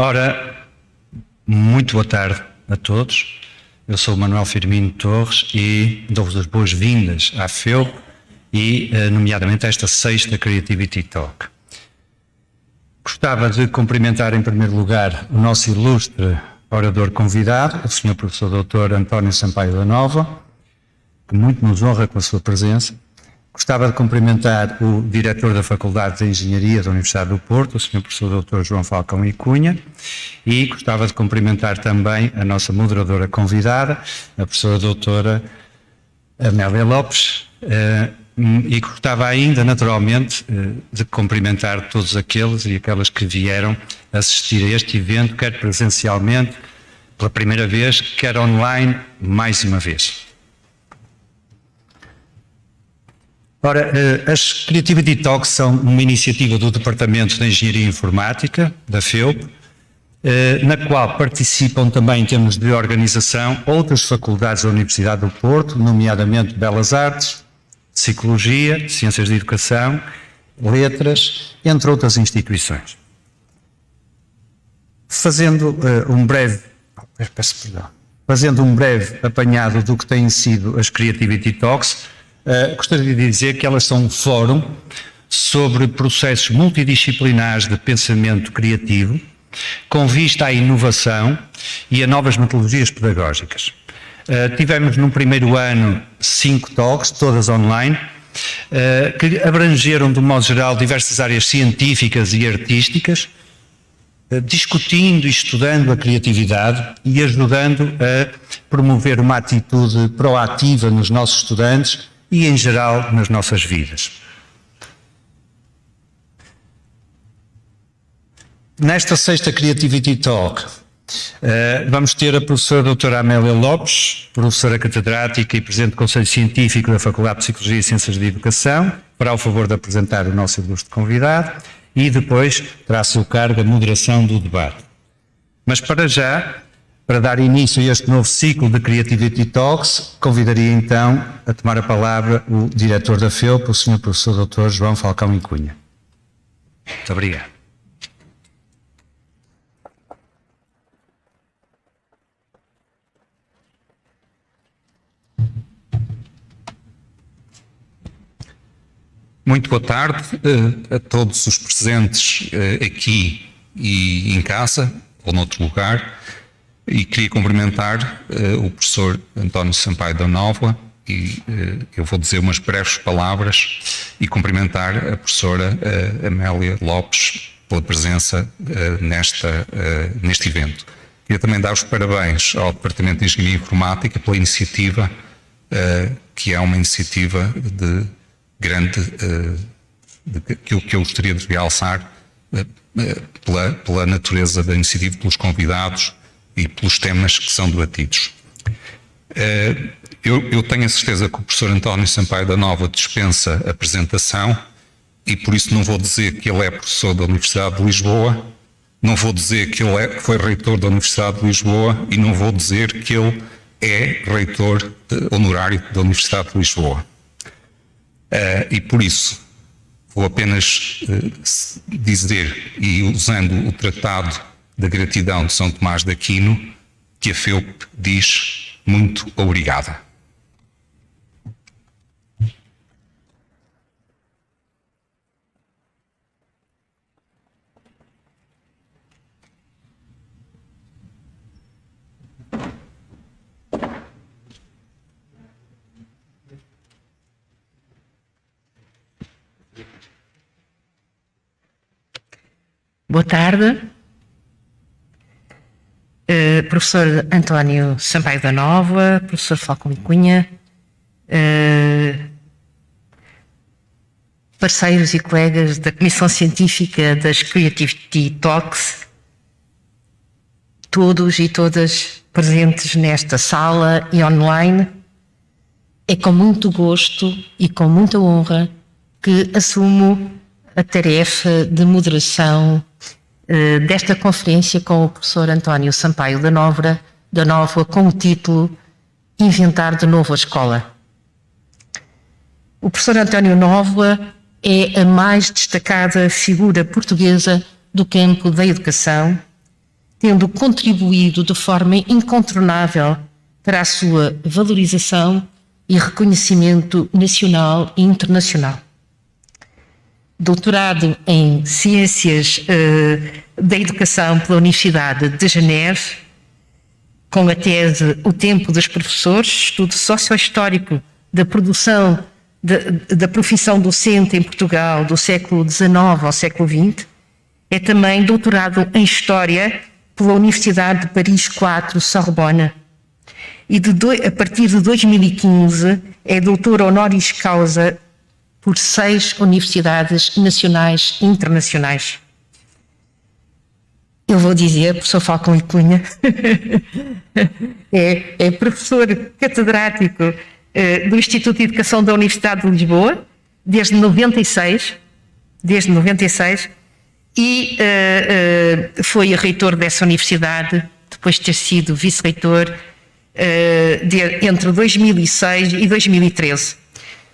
Ora, muito boa tarde a todos. Eu sou o Manuel Firmino Torres e dou-vos as boas-vindas à FEUP e, nomeadamente, a esta sexta Creativity Talk. Gostava de cumprimentar, em primeiro lugar, o nosso ilustre orador convidado, o Sr. Professor Dr. António Sampaio da Nova, que muito nos honra com a sua presença. Gostava de cumprimentar o Diretor da Faculdade de Engenharia da Universidade do Porto, o Sr. Professor Dr. João Falcão e Cunha, e gostava de cumprimentar também a nossa moderadora convidada, a Professora Doutora Amélia Lopes, e gostava ainda, naturalmente, de cumprimentar todos aqueles e aquelas que vieram assistir a este evento, quer presencialmente, pela primeira vez, quer online, mais uma vez. Ora, as Creativity Talks são uma iniciativa do Departamento de Engenharia Informática, da FEUP, na qual participam também, em termos de organização, outras faculdades da Universidade do Porto, nomeadamente Belas Artes, Psicologia, Ciências de Educação, Letras, entre outras instituições. Fazendo um breve apanhado do que têm sido as Creativity Talks, gostaria de dizer que elas são um fórum sobre processos multidisciplinares de pensamento criativo, com vista à inovação e a novas metodologias pedagógicas. Tivemos num primeiro ano 5 talks, todas online, que abrangeram, de um modo geral, diversas áreas científicas e artísticas, discutindo e estudando a criatividade e ajudando a promover uma atitude proativa nos nossos estudantes e, em geral, nas nossas vidas. Nesta sexta Creativity Talk, vamos ter a professora doutora Amélia Lopes, professora catedrática e presidente do Conselho Científico da Faculdade de Psicologia e Ciências de Educação, fará o favor de apresentar o nosso ilustre convidado e depois terá a seu cargo a moderação do debate. Mas para já, para dar início a este novo ciclo de Creativity Talks, convidaria então a tomar a palavra o diretor da FEUP, o Sr. Professor Dr. João Falcão e Cunha. Muito obrigado. Muito boa tarde a todos os presentes aqui e em casa ou noutro lugar. E queria cumprimentar o professor António Sampaio da Nova e eu vou dizer umas breves palavras e cumprimentar a professora Amélia Lopes pela presença neste evento. Queria também dar os parabéns ao Departamento de Engenharia Informática pela iniciativa, que é uma iniciativa de grande, que eu gostaria de realçar pela natureza da iniciativa, pelos convidados e pelos temas que são debatidos. Eu tenho a certeza que o professor António Sampaio da Nova dispensa a apresentação e por isso não vou dizer que ele é professor da Universidade de Lisboa, não vou dizer que ele foi reitor da Universidade de Lisboa e não vou dizer que ele é reitor honorário da Universidade de Lisboa. E por isso vou apenas dizer, e usando o Tratado da Gratidão de São Tomás de Aquino, que a FEUP diz muito obrigada. Boa tarde. Professor António Sampaio da Nova, professor Falcão e Cunha, parceiros e colegas da Comissão Científica das Creativity Talks, todos e todas presentes nesta sala e online, é com muito gosto e com muita honra que assumo a tarefa de moderação desta conferência com o professor António Sampaio da Nova, com o título Inventar de Novo a Escola. O professor António Nova é a mais destacada figura portuguesa do campo da educação tendo contribuído de forma incontornável para a sua valorização e reconhecimento nacional e internacional. Doutorado em Ciências da Educação pela Universidade de Geneve, com a tese O Tempo dos Professores, estudo socio-histórico da produção da profissão docente em Portugal do século XIX ao século XX. É também doutorado em História pela Universidade de Paris IV, Sorbonne. E a partir de 2015 é doutor honoris causa por 6 universidades nacionais e internacionais. Eu vou dizer, professor Falcão e Cunha, é professor catedrático do Instituto de Educação da Universidade de Lisboa, desde 96, e foi reitor dessa universidade, depois de ter sido vice-reitor entre 2006 e 2013.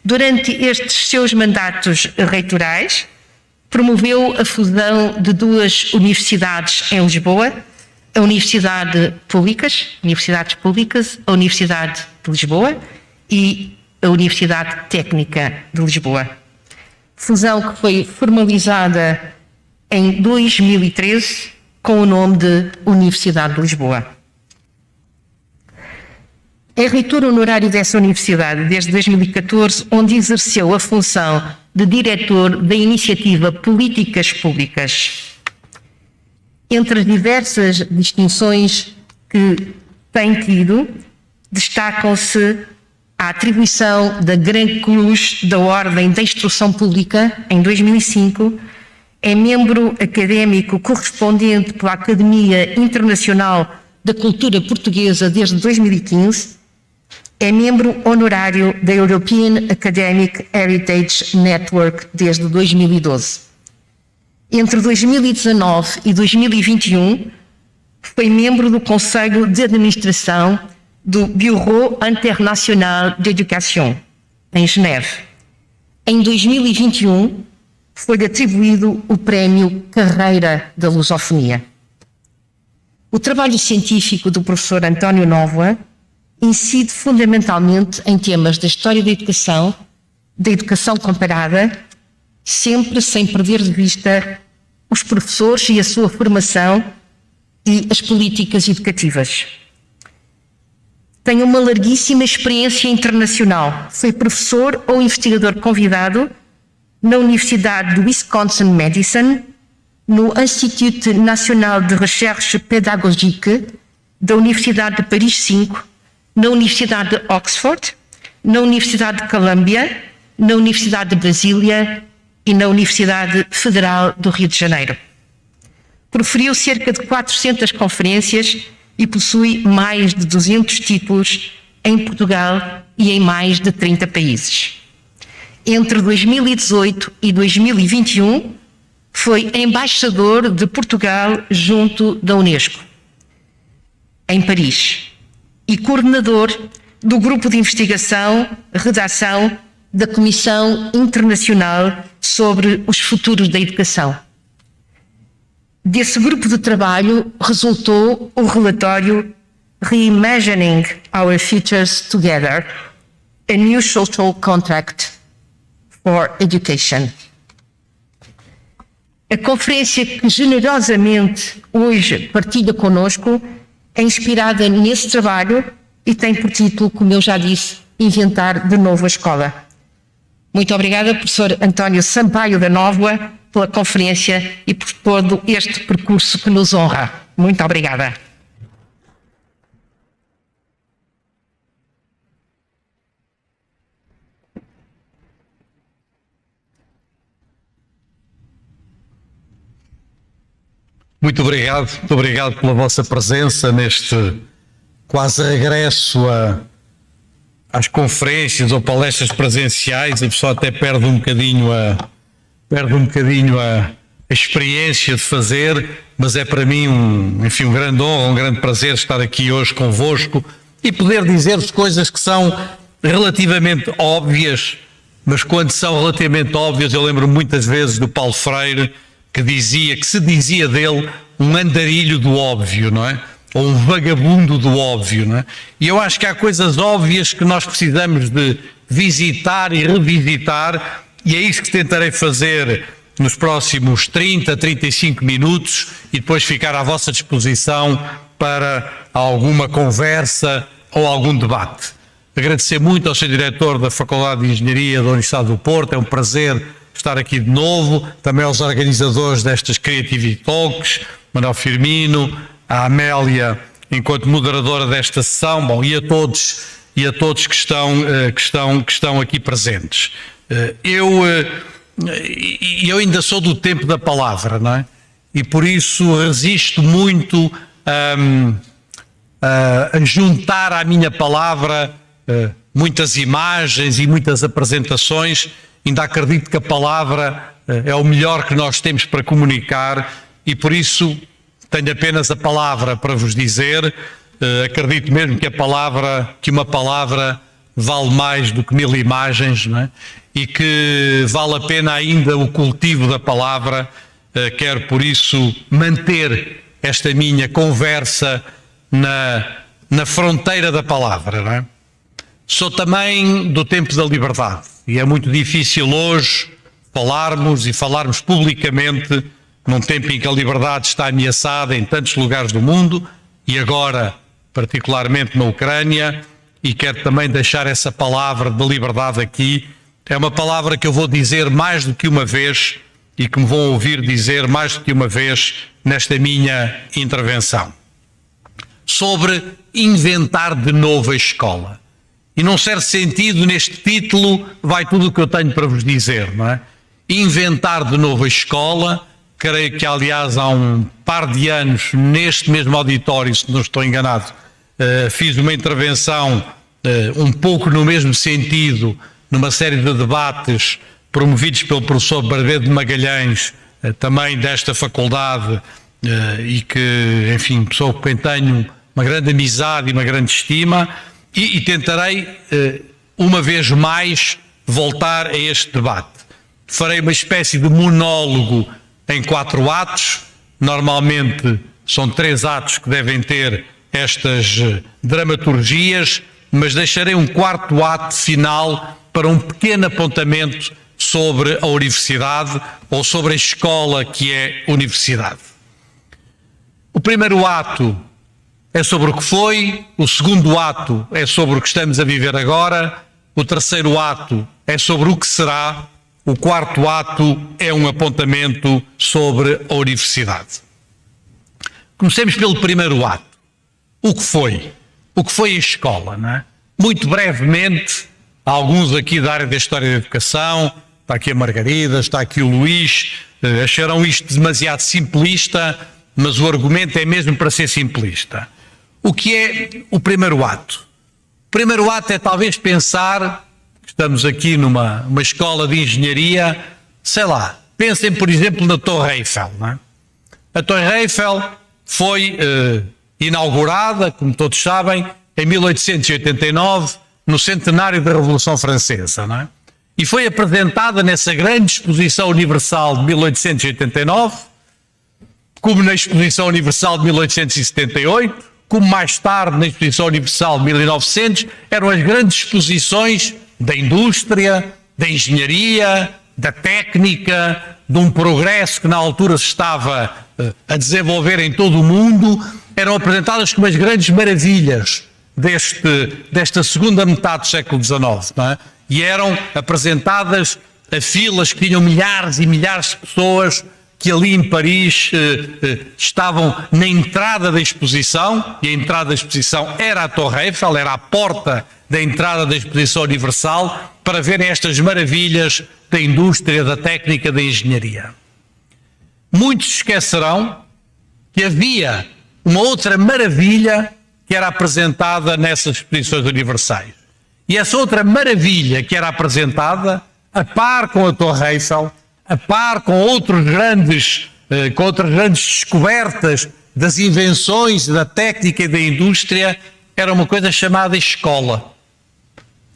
Durante estes seus mandatos reitorais, promoveu a fusão de 2 universidades em Lisboa, a Universidades Públicas, a Universidade de Lisboa e a Universidade Técnica de Lisboa. Fusão que foi formalizada em 2013 com o nome de Universidade de Lisboa. É reitor honorário dessa universidade desde 2014, onde exerceu a função de diretor da iniciativa Políticas Públicas. Entre as diversas distinções que tem tido, destacam-se a atribuição da Grande Cruz da Ordem da Instrução Pública, em 2005, é membro académico correspondente pela Academia Internacional da Cultura Portuguesa desde 2015, é membro honorário da European Academic Heritage Network desde 2012. Entre 2019 e 2021, foi membro do Conselho de Administração do Bureau International d'Éducation, em Geneve. Em 2021, foi atribuído o Prémio Carreira da Lusofonia. O trabalho científico do professor António Nóvoa incide fundamentalmente em temas da história da educação comparada, sempre sem perder de vista os professores e a sua formação e as políticas educativas. Tem uma larguíssima experiência internacional. Foi professor ou investigador convidado na Universidade de Wisconsin-Madison, no Institut National de Recherche Pédagogique da Universidade de Paris V, na Universidade de Oxford, na Universidade de Columbia, na Universidade de Brasília e na Universidade Federal do Rio de Janeiro. Proferiu cerca de 400 conferências e possui mais de 200 títulos em Portugal e em mais de 30 países. Entre 2018 e 2021, foi embaixador de Portugal junto da Unesco, em Paris, e coordenador do Grupo de Investigação, Redação da Comissão Internacional sobre os Futuros da Educação. Desse grupo de trabalho resultou o relatório Reimagining Our Futures Together, a New Social Contract for Education. A conferência que generosamente hoje partilha connosco é inspirada nesse trabalho e tem por título, como eu já disse, Inventar de Novo a Escola. Muito obrigada, professor António Sampaio da Nóvoa, pela conferência e por todo este percurso que nos honra. Muito obrigada. Muito obrigado pela vossa presença neste quase regresso às conferências ou palestras presenciais. A pessoa até perde um bocadinho a experiência de fazer, mas é para mim um grande honra, um grande prazer estar aqui hoje convosco e poder dizer-vos coisas que são relativamente óbvias, mas quando são relativamente óbvias, eu lembro muitas vezes do Paulo Freire, que se dizia dele um andarilho do óbvio, não é? Ou um vagabundo do óbvio, não é? E eu acho que há coisas óbvias que nós precisamos de visitar e revisitar, e é isso que tentarei fazer nos próximos 30, 35 minutos e depois ficar à vossa disposição para alguma conversa ou algum debate. Agradecer muito ao Sr. Diretor da Faculdade de Engenharia da Universidade do Porto, é um prazer estar aqui de novo, também aos organizadores destas Creativity Talks, Manuel Firmino, a Amélia, enquanto moderadora desta sessão, bom, e a todos que estão aqui presentes. Eu ainda sou do tempo da palavra, não é? E por isso resisto muito a juntar à minha palavra muitas imagens e muitas apresentações. Ainda acredito que a palavra é o melhor que nós temos para comunicar e por isso tenho apenas a palavra para vos dizer. Acredito mesmo que uma palavra vale mais do que 1000 imagens, não é? E que vale a pena ainda o cultivo da palavra. Quero por isso manter esta minha conversa na fronteira da palavra, não é? Sou também do tempo da liberdade e é muito difícil hoje falarmos publicamente num tempo em que a liberdade está ameaçada em tantos lugares do mundo e agora particularmente na Ucrânia, e quero também deixar essa palavra de liberdade aqui. É uma palavra que eu vou dizer mais do que uma vez e que me vão ouvir dizer mais do que uma vez nesta minha intervenção. Sobre inventar de novo a escola. E num certo sentido, neste título, vai tudo o que eu tenho para vos dizer, não é? Inventar de novo a escola. Creio que, aliás, há um par de anos, neste mesmo auditório, se não estou enganado, fiz uma intervenção um pouco no mesmo sentido, numa série de debates promovidos pelo professor Barbeiro de Magalhães, também desta faculdade, e que, enfim, pessoa com quem tenho uma grande amizade e uma grande estima, e tentarei, uma vez mais, voltar a este debate. Farei uma espécie de monólogo em 4 atos, normalmente são 3 atos que devem ter estas dramaturgias, mas deixarei um 4º ato final para um pequeno apontamento sobre a universidade ou sobre a escola que é universidade. O primeiro ato é sobre o que foi, o segundo ato é sobre o que estamos a viver agora, o terceiro ato é sobre o que será, o 4º ato é um apontamento sobre a universidade. Comecemos pelo primeiro ato. O que foi? O que foi a escola, não é? Muito brevemente, alguns aqui da área da História da Educação, está aqui a Margarida, está aqui o Luís, acharão isto demasiado simplista, mas o argumento é mesmo para ser simplista. O que é o primeiro ato? O primeiro ato é talvez pensar, estamos aqui numa escola de engenharia, sei lá, pensem por exemplo na Torre Eiffel, não é? A Torre Eiffel foi inaugurada, como todos sabem, em 1889, no centenário da Revolução Francesa, não é? E foi apresentada nessa grande exposição universal de 1889, como na exposição universal de 1878, como mais tarde na exposição universal de 1900, eram as grandes exposições da indústria, da engenharia, da técnica, de um progresso que na altura se estava a desenvolver em todo o mundo, eram apresentadas como as grandes maravilhas desta segunda metade do século XIX, não é? E eram apresentadas a filas que tinham milhares e milhares de pessoas que ali em Paris estavam na entrada da exposição, e a entrada da exposição era a Torre Eiffel, era a porta da entrada da exposição universal, para verem estas maravilhas da indústria, da técnica, da engenharia. Muitos esquecerão que havia uma outra maravilha que era apresentada nessas exposições universais. E essa outra maravilha que era apresentada, a par com a Torre Eiffel, a par com outras grandes descobertas das invenções, da técnica e da indústria, era uma coisa chamada escola,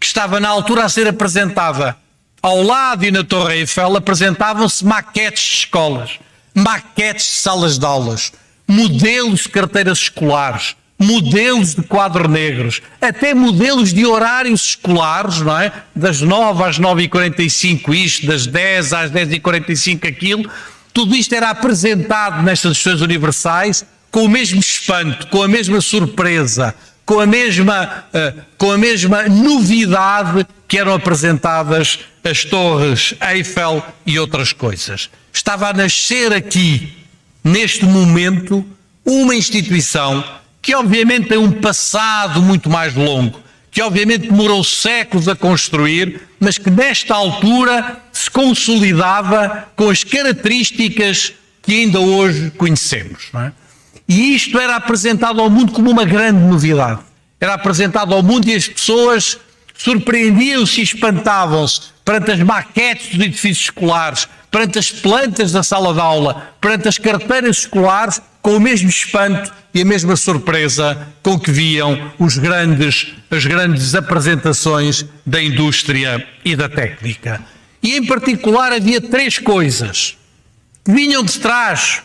que estava na altura a ser apresentada. Ao lado e na Torre Eiffel apresentavam-se maquetes de escolas. maquetes de salas de aulas, modelos de carteiras escolares, modelos de quadros negros, até modelos de horários escolares, não é? Das 9 às 9h45 isto, das 10 às 10h45 aquilo. Tudo isto era apresentado nestas sessões universais com o mesmo espanto, com a mesma surpresa, com a mesma novidade que eram apresentadas as torres Eiffel e outras coisas. Estava a nascer aqui, neste momento, uma instituição que obviamente tem um passado muito mais longo, que obviamente demorou séculos a construir, mas que nesta altura se consolidava com as características que ainda hoje conhecemos, não é? E isto era apresentado ao mundo como uma grande novidade. Era apresentado ao mundo e as pessoas surpreendiam-se e espantavam-se perante as maquetes dos edifícios escolares, perante as plantas da sala de aula, perante as carteiras escolares, com o mesmo espanto e a mesma surpresa com que viam as grandes apresentações da indústria e da técnica. E em particular havia três coisas que vinham de trás,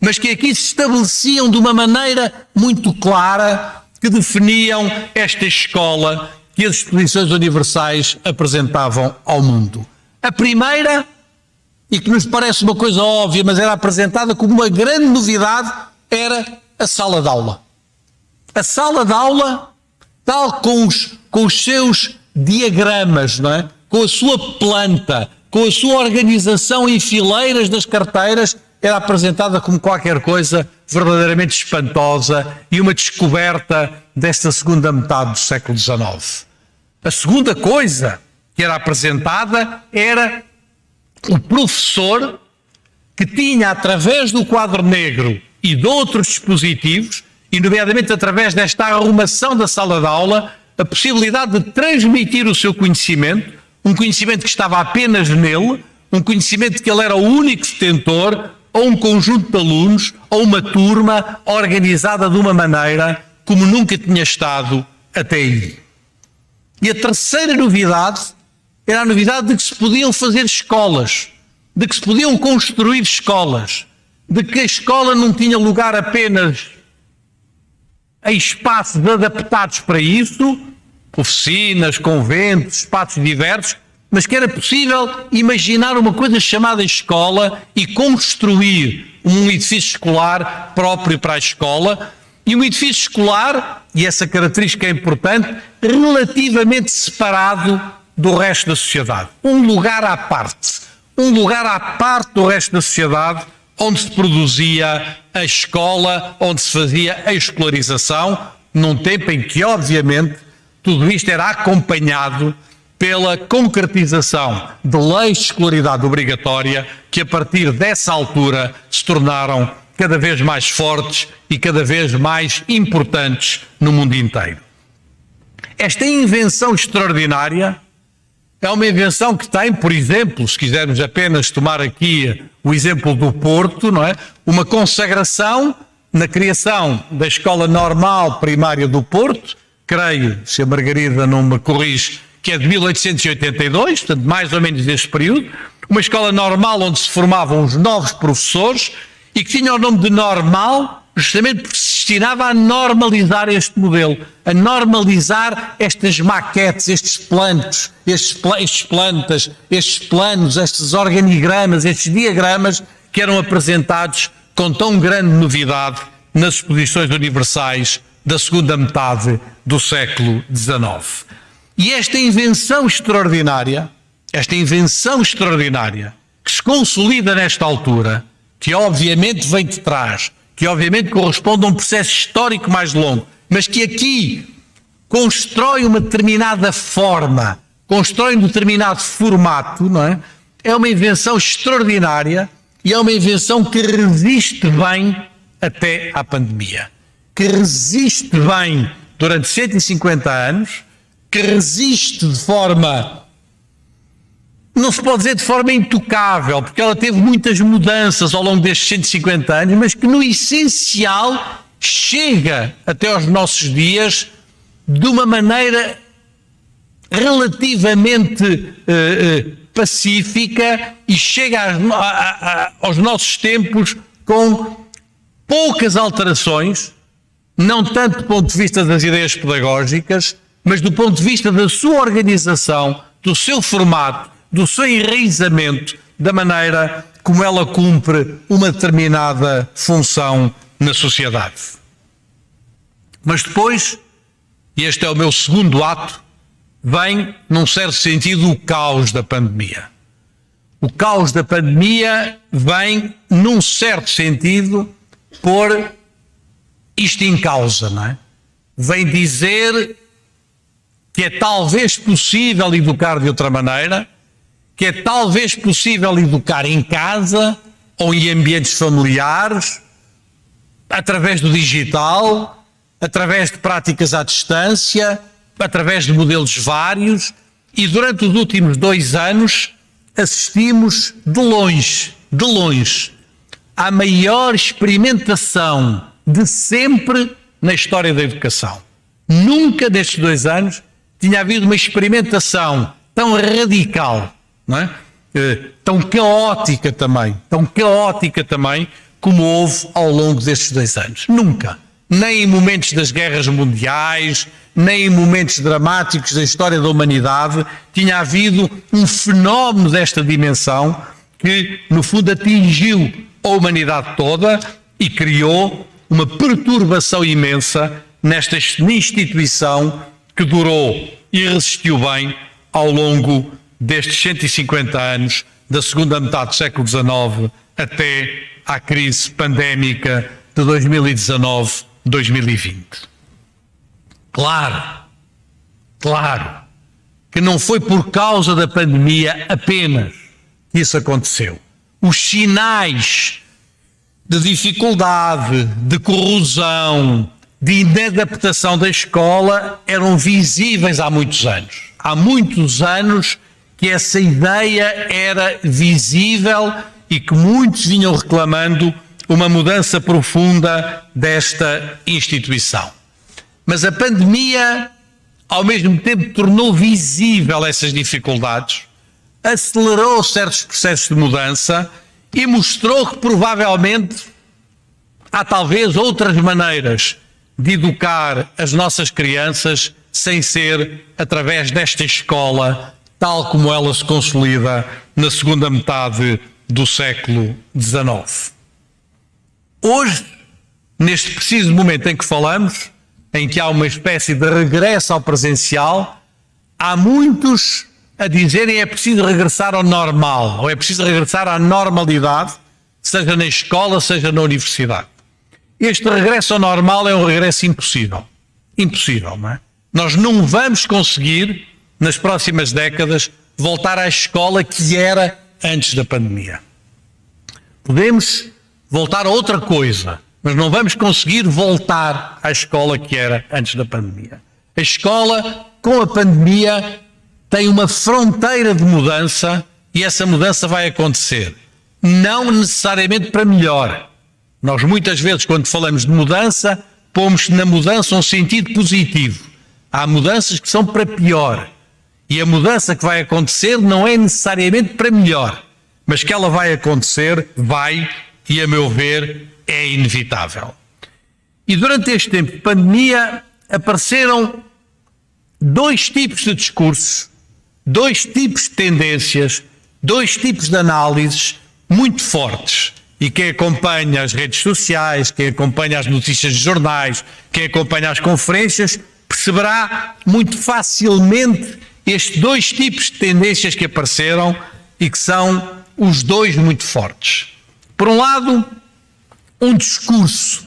mas que aqui se estabeleciam de uma maneira muito clara, que definiam esta escola que as exposições universais apresentavam ao mundo. A primeira, e que nos parece uma coisa óbvia, mas era apresentada como uma grande novidade, era a sala de aula. A sala de aula, tal com os seus diagramas, não é? Com a sua planta, com a sua organização em fileiras das carteiras, era apresentada como qualquer coisa verdadeiramente espantosa e uma descoberta desta segunda metade do século XIX. A segunda coisa que era apresentada era o professor que tinha, através do quadro negro e de outros dispositivos, e nomeadamente através desta arrumação da sala de aula, a possibilidade de transmitir o seu conhecimento, um conhecimento que estava apenas nele, um conhecimento de que ele era o único detentor, ou um conjunto de alunos, ou uma turma organizada de uma maneira como nunca tinha estado até aí. E a terceira novidade era a novidade de que se podiam fazer escolas, de que se podiam construir escolas, de que a escola não tinha lugar apenas em espaços adaptados para isso, oficinas, conventos, espaços diversos, mas que era possível imaginar uma coisa chamada escola e construir um edifício escolar próprio para a escola, e um edifício escolar, e essa característica é importante, relativamente separado do resto da sociedade. Um lugar à parte do resto da sociedade, onde se produzia a escola, onde se fazia a escolarização, num tempo em que, obviamente, tudo isto era acompanhado pela concretização de leis de escolaridade obrigatória que, a partir dessa altura, se tornaram cada vez mais fortes e cada vez mais importantes no mundo inteiro. Esta invenção extraordinária é uma invenção que tem, por exemplo, se quisermos apenas tomar aqui o exemplo do Porto, não é? Uma consagração na criação da Escola Normal Primária do Porto, creio, se a Margarida não me corrige, que é de 1882, portanto mais ou menos deste período, uma escola normal onde se formavam os novos professores e que tinha o nome de normal justamente porque se destinava a normalizar este modelo, a normalizar estas maquetes, estes planos, estes planos, estes organigramas, estes diagramas que eram apresentados com tão grande novidade nas exposições universais da segunda metade do século XIX. E esta invenção extraordinária que se consolida nesta altura, que obviamente vem de trás, que obviamente corresponde a um processo histórico mais longo, mas que aqui constrói uma determinada forma, constrói um determinado formato, não é? É uma invenção extraordinária e é uma invenção que resiste bem até à pandemia. Que resiste bem durante 150 anos, que resiste de forma, não se pode dizer de forma intocável, porque ela teve muitas mudanças ao longo destes 150 anos, mas que no essencial chega até aos nossos dias de uma maneira relativamente pacífica e chega aos nossos tempos com poucas alterações, não tanto do ponto de vista das ideias pedagógicas, mas do ponto de vista da sua organização, do seu formato, do seu enraizamento, da maneira como ela cumpre uma determinada função na sociedade. Mas depois, e este é o meu segundo ato, vem, num certo sentido, o caos da pandemia. O caos da pandemia vem, num certo sentido, pôr isto em causa, não é? Vem dizer que é talvez possível educar de outra maneira, que é talvez possível educar em casa ou em ambientes familiares, através do digital, através de práticas à distância, através de modelos vários, e durante os últimos 2 anos assistimos de longe, à maior experimentação de sempre na história da educação. Nunca nestes 2 anos tinha havido uma experimentação tão radical, não é? Tão caótica também, como houve ao longo destes 2 anos. Nunca. Nem em momentos das guerras mundiais, nem em momentos dramáticos da história da humanidade, tinha havido um fenómeno desta dimensão que, no fundo, atingiu a humanidade toda e criou uma perturbação imensa nesta instituição que durou e resistiu bem ao longo destes 150 anos, da segunda metade do século XIX até à crise pandémica de 2019-2020. Claro que não foi por causa da pandemia apenas que isso aconteceu. Os sinais de dificuldade, de corrosão, de inadaptação da escola eram visíveis há muitos anos. Há muitos anos que essa ideia era visível e que muitos vinham reclamando uma mudança profunda desta instituição. Mas a pandemia, ao mesmo tempo, tornou visível essas dificuldades, acelerou certos processos de mudança e mostrou que provavelmente há talvez outras maneiras de educar as nossas crianças sem ser através desta escola, tal como ela se consolida na segunda metade do século XIX. Hoje, neste preciso momento em que falamos, em que há uma espécie de regresso ao presencial, há muitos a dizerem é preciso regressar ao normal, ou é preciso regressar à normalidade, seja na escola, seja na universidade. Este regresso ao normal é um regresso impossível. Impossível, não é? Nós não vamos conseguir, nas próximas décadas, voltar à escola que era antes da pandemia. Podemos voltar a outra coisa, mas não vamos conseguir voltar à escola que era antes da pandemia. A escola, com a pandemia, tem uma fronteira de mudança e essa mudança vai acontecer. Não necessariamente para melhor. Nós muitas vezes, quando falamos de mudança, pomos na mudança um sentido positivo. Há mudanças que são para pior. E a mudança que vai acontecer não é necessariamente para melhor. Mas que ela vai acontecer, vai, e a meu ver, é inevitável. E durante este tempo de pandemia apareceram 2 tipos de discursos, 2 tipos de tendências, 2 tipos de análises muito fortes. E quem acompanha as redes sociais, quem acompanha as notícias de jornais, quem acompanha as conferências, perceberá muito facilmente estes 2 tipos de tendências que apareceram e que são os 2 muito fortes. Por um lado, um discurso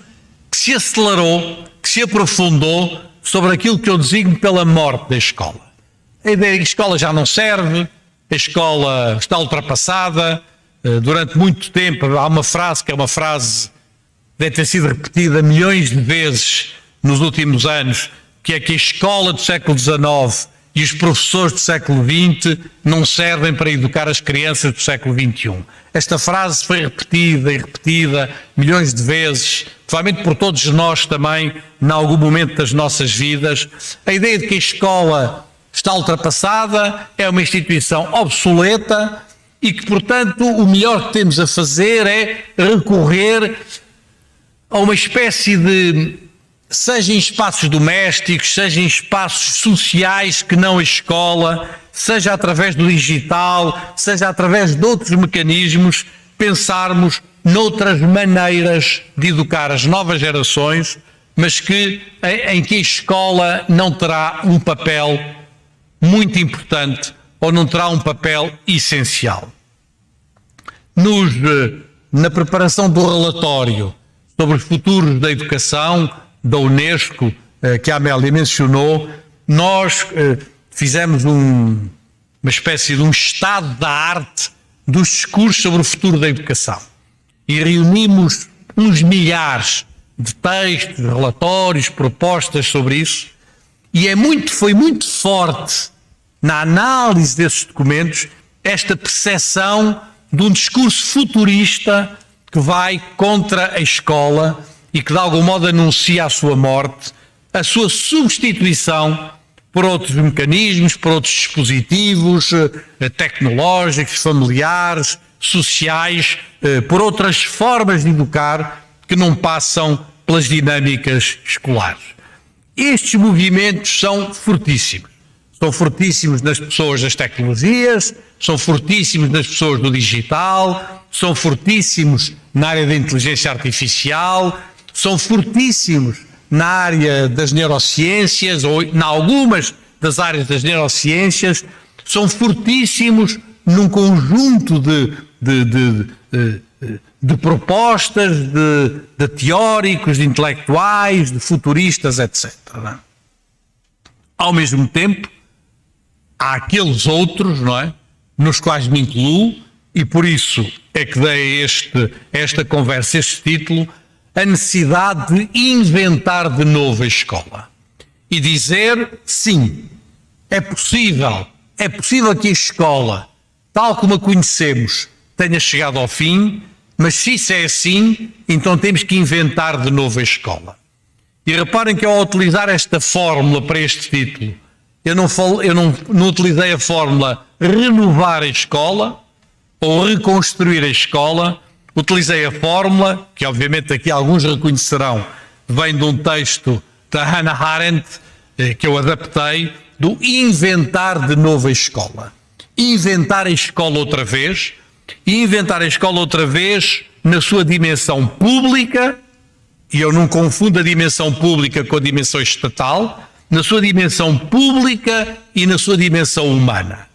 que se acelerou, que se aprofundou sobre aquilo que eu designo pela morte da escola. A ideia de que a escola já não serve, a escola está ultrapassada. Durante muito tempo há uma frase que é uma frase que deve ter sido repetida milhões de vezes nos últimos anos, que é que a escola do século XIX e os professores do século XX não servem para educar as crianças do século XXI. Esta frase foi repetida e repetida milhões de vezes, provavelmente por todos nós também, em algum momento das nossas vidas. A ideia de que a escola está ultrapassada, é uma instituição obsoleta e que, portanto, o melhor que temos a fazer é recorrer a uma espécie de, seja em espaços domésticos, seja em espaços sociais que não a escola, seja através do digital, seja através de outros mecanismos, pensarmos noutras maneiras de educar as novas gerações, mas em que a escola não terá um papel muito importante ou não terá um papel essencial. Na preparação do relatório sobre os futuros da educação da Unesco, que a Amélia mencionou, nós fizemos uma espécie de um estado da arte dos discursos sobre o futuro da educação e reunimos uns milhares de textos, relatórios, propostas sobre isso, e foi muito forte na análise desses documentos esta percepção de um discurso futurista que vai contra a escola e que de algum modo anuncia a sua morte, a sua substituição por outros mecanismos, por outros dispositivos tecnológicos, familiares, sociais, por outras formas de educar que não passam pelas dinâmicas escolares. Estes movimentos são fortíssimos. São fortíssimos nas pessoas das tecnologias, são fortíssimos nas pessoas do digital, são fortíssimos na área da inteligência artificial, são fortíssimos na área das neurociências ou em algumas das áreas das neurociências, são fortíssimos num conjunto de propostas, de teóricos, de intelectuais, de futuristas, etc. Ao mesmo tempo, há aqueles outros, não é, nos quais me incluo, e por isso é que dei esta conversa, este título, a necessidade de inventar de novo a escola. E dizer, sim, é possível que a escola, tal como a conhecemos, tenha chegado ao fim, mas se isso é assim, então temos que inventar de novo a escola. E reparem que ao utilizar esta fórmula para este título, eu não utilizei a fórmula renovar a escola ou reconstruir a escola, utilizei a fórmula, que obviamente aqui alguns reconhecerão, vem de um texto da Hannah Arendt, que eu adaptei, do inventar de novo a escola. Inventar a escola outra vez, e inventar a escola outra vez na sua dimensão pública, e eu não confundo a dimensão pública com a dimensão estatal, na sua dimensão pública e na sua dimensão humana.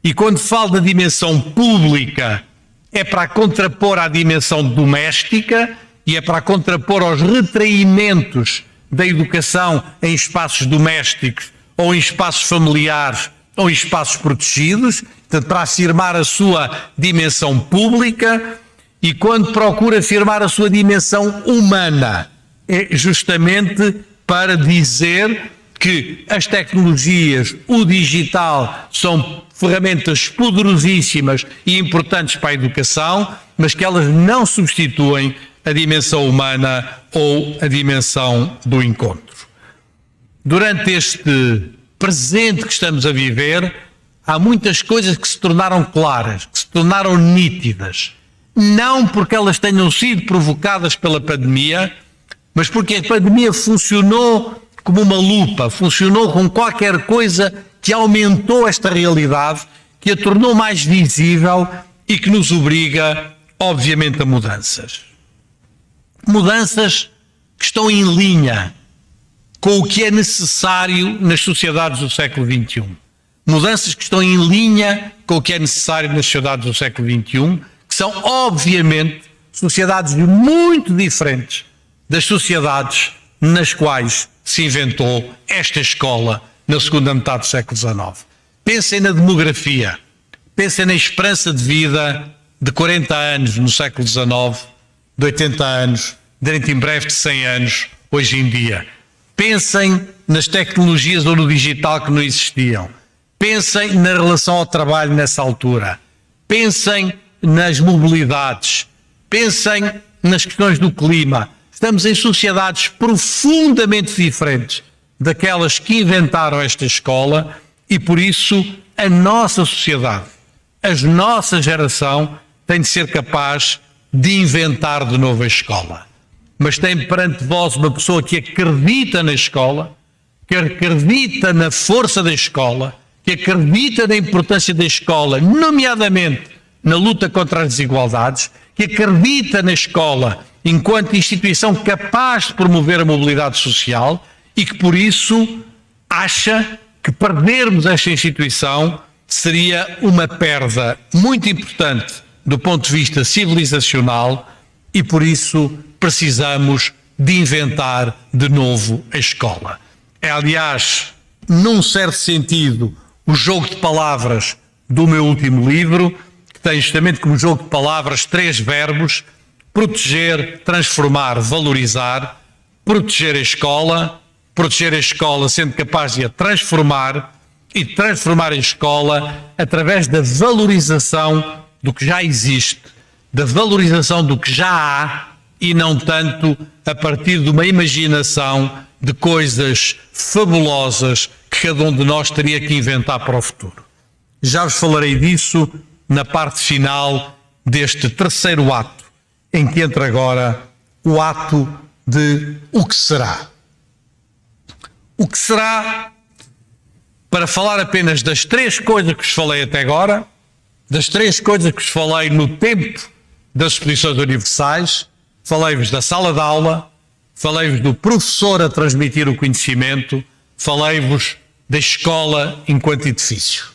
E quando falo da dimensão pública, é para contrapor à dimensão doméstica e é para contrapor aos retraímentos da educação em espaços domésticos ou em espaços familiares ou em espaços protegidos, portanto, para afirmar a sua dimensão pública. E quando procura afirmar a sua dimensão humana, é justamente para dizer que as tecnologias, o digital, são ferramentas poderosíssimas e importantes para a educação, mas que elas não substituem a dimensão humana ou a dimensão do encontro. Durante este presente que estamos a viver, há muitas coisas que se tornaram claras, que se tornaram nítidas. Não porque elas tenham sido provocadas pela pandemia, mas porque a pandemia funcionou como uma lupa, funcionou com qualquer coisa que aumentou esta realidade, que a tornou mais visível e que nos obriga, obviamente, a mudanças. Mudanças que estão em linha com o que é necessário nas sociedades do século XXI. Mudanças que estão em linha com o que é necessário nas sociedades do século XXI, que são, obviamente, sociedades muito diferentes das sociedades nas quais se inventou esta escola na segunda metade do século XIX. Pensem na demografia, pensem na esperança de vida de 40 anos no século XIX, de 80 anos, dentro em breve de 100 anos, hoje em dia. Pensem nas tecnologias ou no digital que não existiam. Pensem na relação ao trabalho nessa altura. Pensem nas mobilidades. Pensem nas questões do clima. Estamos em sociedades profundamente diferentes daquelas que inventaram esta escola E por isso a nossa sociedade, a nossa geração tem de ser capaz de inventar de novo a escola. Mas tem perante vós uma pessoa que acredita na escola, que acredita na força da escola, que acredita na importância da escola, nomeadamente na luta contra as desigualdades, que acredita na escola enquanto instituição capaz de promover a mobilidade social e que por isso acha que perdermos esta instituição seria uma perda muito importante do ponto de vista civilizacional e por isso precisamos de inventar de novo a escola. É, aliás, num certo sentido, o jogo de palavras do meu último livro, que tem justamente como jogo de palavras 3 verbos: proteger, transformar, valorizar. Proteger a escola sendo capaz de a transformar e transformar a escola através da valorização do que já existe, da valorização do que já há e não tanto a partir de uma imaginação de coisas fabulosas que cada um de nós teria que inventar para o futuro. Já vos falarei disso na parte final deste terceiro ato, em que entra agora o ato de o que será. O que será, para falar apenas das 3 coisas que vos falei até agora, das 3 coisas que vos falei no tempo das exposições universais. Falei-vos da sala de aula, falei-vos do professor a transmitir o conhecimento, falei-vos da escola enquanto edifício.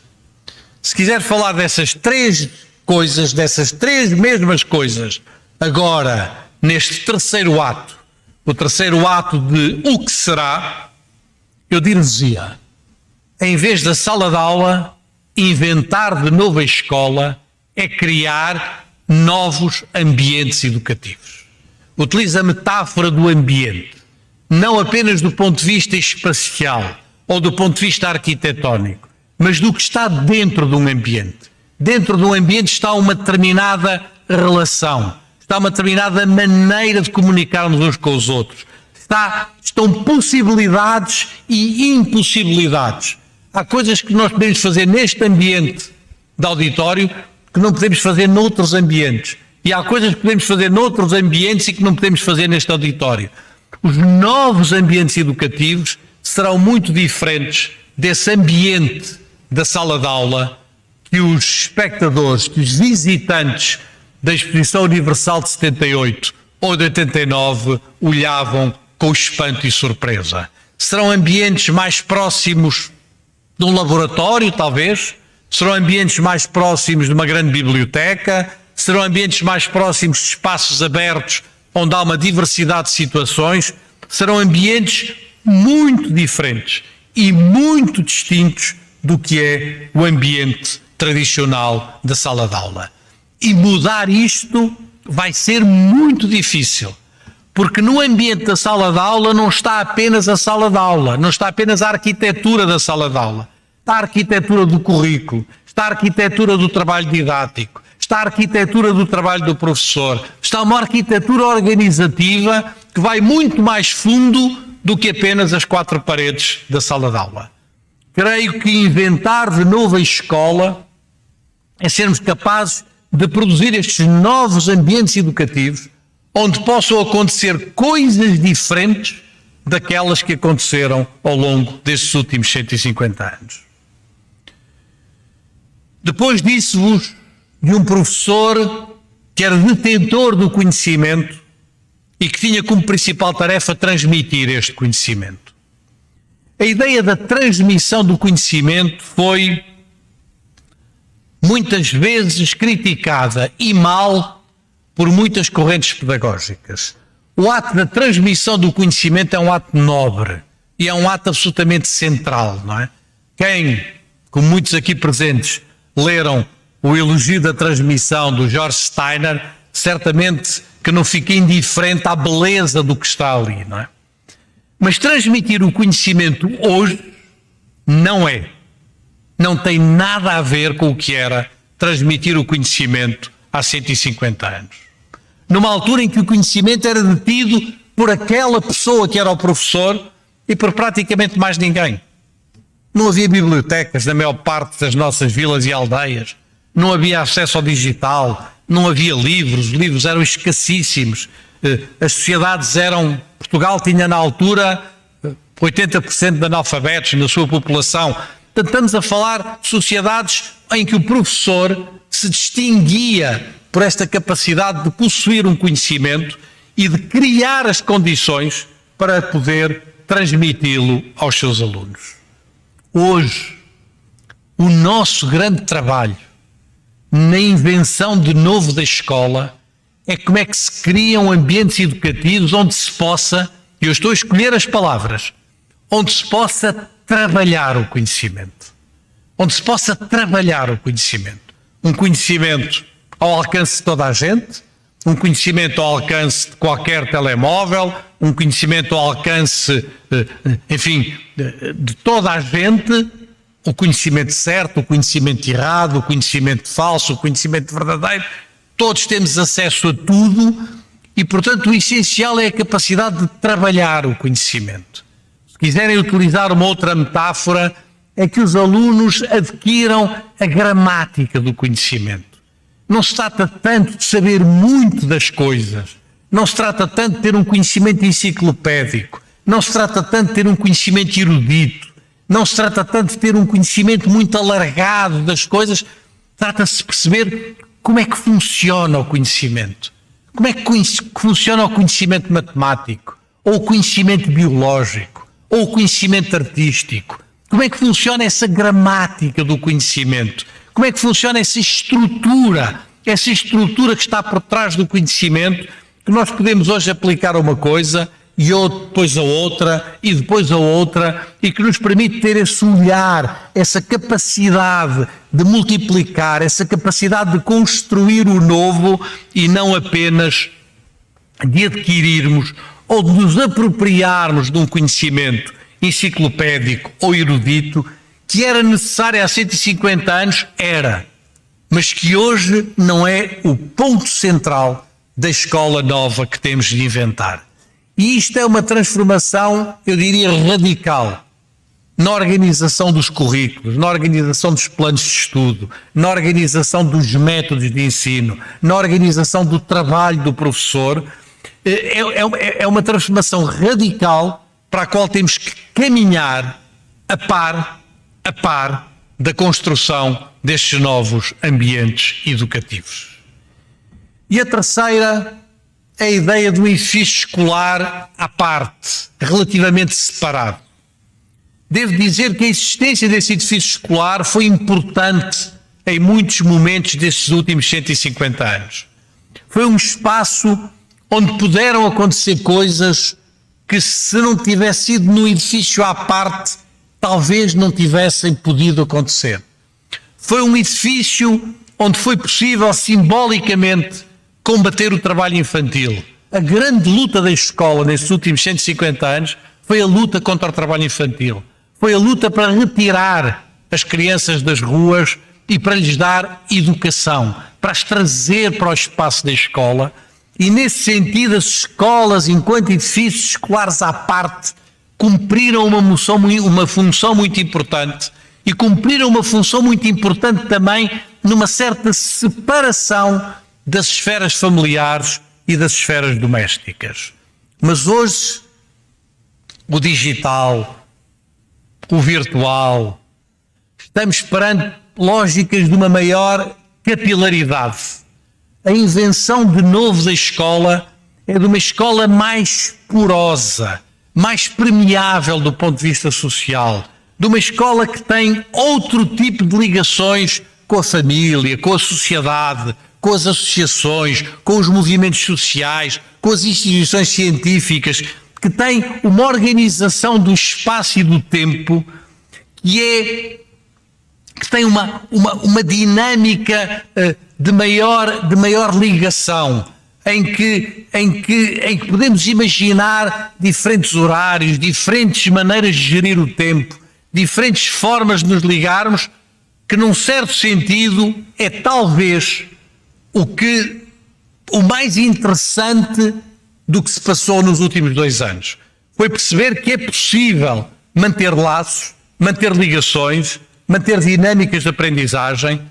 Se quiser falar dessas 3 coisas, dessas 3 mesmas coisas, agora, neste terceiro ato, o terceiro ato de o que será, eu dir-vos-ia, em vez da sala de aula, inventar de novo a escola é criar novos ambientes educativos. Utiliza a metáfora do ambiente, não apenas do ponto de vista espacial ou do ponto de vista arquitetónico, mas do que está dentro de um ambiente. Dentro de um ambiente está uma determinada relação, está uma determinada maneira de comunicarmos uns com os outros, estão possibilidades e impossibilidades. Há coisas que nós podemos fazer neste ambiente de auditório que não podemos fazer noutros ambientes. E há coisas que podemos fazer noutros ambientes e que não podemos fazer neste auditório. Os novos ambientes educativos serão muito diferentes desse ambiente da sala de aula que os espectadores, que os visitantes da Exposição Universal de 78 ou de 89 olhavam com espanto e surpresa. Serão ambientes mais próximos de um laboratório, talvez, serão ambientes mais próximos de uma grande biblioteca, serão ambientes mais próximos de espaços abertos onde há uma diversidade de situações, serão ambientes muito diferentes e muito distintos do que é o ambiente tradicional da sala de aula. E mudar isto vai ser muito difícil, porque no ambiente da sala de aula não está apenas a sala de aula, não está apenas a arquitetura da sala de aula, está a arquitetura do currículo, está a arquitetura do trabalho didático, está a arquitetura do trabalho do professor, está uma arquitetura organizativa que vai muito mais fundo do que apenas as 4 paredes da sala de aula. Creio que inventar de novo a escola é sermos capazes de produzir estes novos ambientes educativos onde possam acontecer coisas diferentes daquelas que aconteceram ao longo destes últimos 150 anos. Depois disse-vos de um professor que era detentor do conhecimento e que tinha como principal tarefa transmitir este conhecimento. A ideia da transmissão do conhecimento foi muitas vezes criticada e mal por muitas correntes pedagógicas. O ato da transmissão do conhecimento é um ato nobre e é um ato absolutamente central, não é? Quem, como muitos aqui presentes, leram o elogio da transmissão do George Steiner, certamente que não fica indiferente à beleza do que está ali, não é? Mas transmitir o conhecimento hoje não tem nada a ver com o que era transmitir o conhecimento há 150 anos. Numa altura em que o conhecimento era detido por aquela pessoa que era o professor e por praticamente mais ninguém. Não havia bibliotecas na maior parte das nossas vilas e aldeias. Não havia acesso ao digital. Não havia livros. Os livros eram escassíssimos. As sociedades eram... Portugal tinha na altura 80% de analfabetos na sua população. Portanto, estamos a falar de sociedades em que o professor se distinguia por esta capacidade de possuir um conhecimento e de criar as condições para poder transmiti-lo aos seus alunos. Hoje, o nosso grande trabalho na invenção de novo da escola é como é que se criam ambientes educativos onde se possa, e eu estou a escolher as palavras, onde se possa trabalhar o conhecimento. Onde se possa trabalhar o conhecimento. Um conhecimento ao alcance de toda a gente, um conhecimento ao alcance de qualquer telemóvel, um conhecimento ao alcance, enfim, de toda a gente, o conhecimento certo, o conhecimento errado, o conhecimento falso, o conhecimento verdadeiro, todos temos acesso a tudo e, portanto, o essencial é a capacidade de trabalhar o conhecimento. Se quiserem utilizar uma outra metáfora, é que os alunos adquiram a gramática do conhecimento. Não se trata tanto de saber muito das coisas, não se trata tanto de ter um conhecimento enciclopédico, não se trata tanto de ter um conhecimento erudito, não se trata tanto de ter um conhecimento muito alargado das coisas, trata-se de perceber como é que funciona o conhecimento, como é que funciona o conhecimento matemático, ou o conhecimento biológico, ou o conhecimento artístico, como é que funciona essa gramática do conhecimento, como é que funciona essa estrutura que está por trás do conhecimento, que nós podemos hoje aplicar a uma coisa e depois a outra e depois a outra, e que nos permite ter esse olhar, essa capacidade de multiplicar, essa capacidade de construir o novo e não apenas de adquirirmos ou de nos apropriarmos de um conhecimento enciclopédico ou erudito que era necessário há 150 anos, mas que hoje não é o ponto central da escola nova que temos de inventar. E isto é uma transformação, eu diria, radical na organização dos currículos, na organização dos planos de estudo, na organização dos métodos de ensino, na organização do trabalho do professor. É uma transformação radical para a qual temos que caminhar a par da construção destes novos ambientes educativos. E a terceira é a ideia de um edifício escolar à parte, relativamente separado. Devo dizer que a existência desse edifício escolar foi importante em muitos momentos destes últimos 150 anos. Foi um espaço onde puderam acontecer coisas que, se não tivesse sido num edifício à parte, talvez não tivessem podido acontecer. Foi um edifício onde foi possível simbolicamente combater o trabalho infantil. A grande luta da escola nestes últimos 150 anos foi a luta contra o trabalho infantil. Foi a luta para retirar as crianças das ruas e para lhes dar educação, para as trazer para o espaço da escola. E, nesse sentido, as escolas, enquanto edifícios escolares à parte, cumpriram uma função muito importante e cumpriram uma função muito importante também numa certa separação das esferas familiares e das esferas domésticas. Mas hoje, o digital, o virtual, estamos perante lógicas de uma maior capilaridade. A invenção de novo da escola é de uma escola mais porosa, mais permeável do ponto de vista social, de uma escola que tem outro tipo de ligações com a família, com a sociedade, com as associações, com os movimentos sociais, com as instituições científicas, que tem uma organização do espaço e do tempo que tem uma dinâmica de maior ligação, em que podemos imaginar diferentes horários, diferentes maneiras de gerir o tempo, diferentes formas de nos ligarmos, que num certo sentido é talvez o mais interessante do que se passou nos últimos 2 anos. Foi perceber que é possível manter laços, manter ligações, manter dinâmicas de aprendizagem,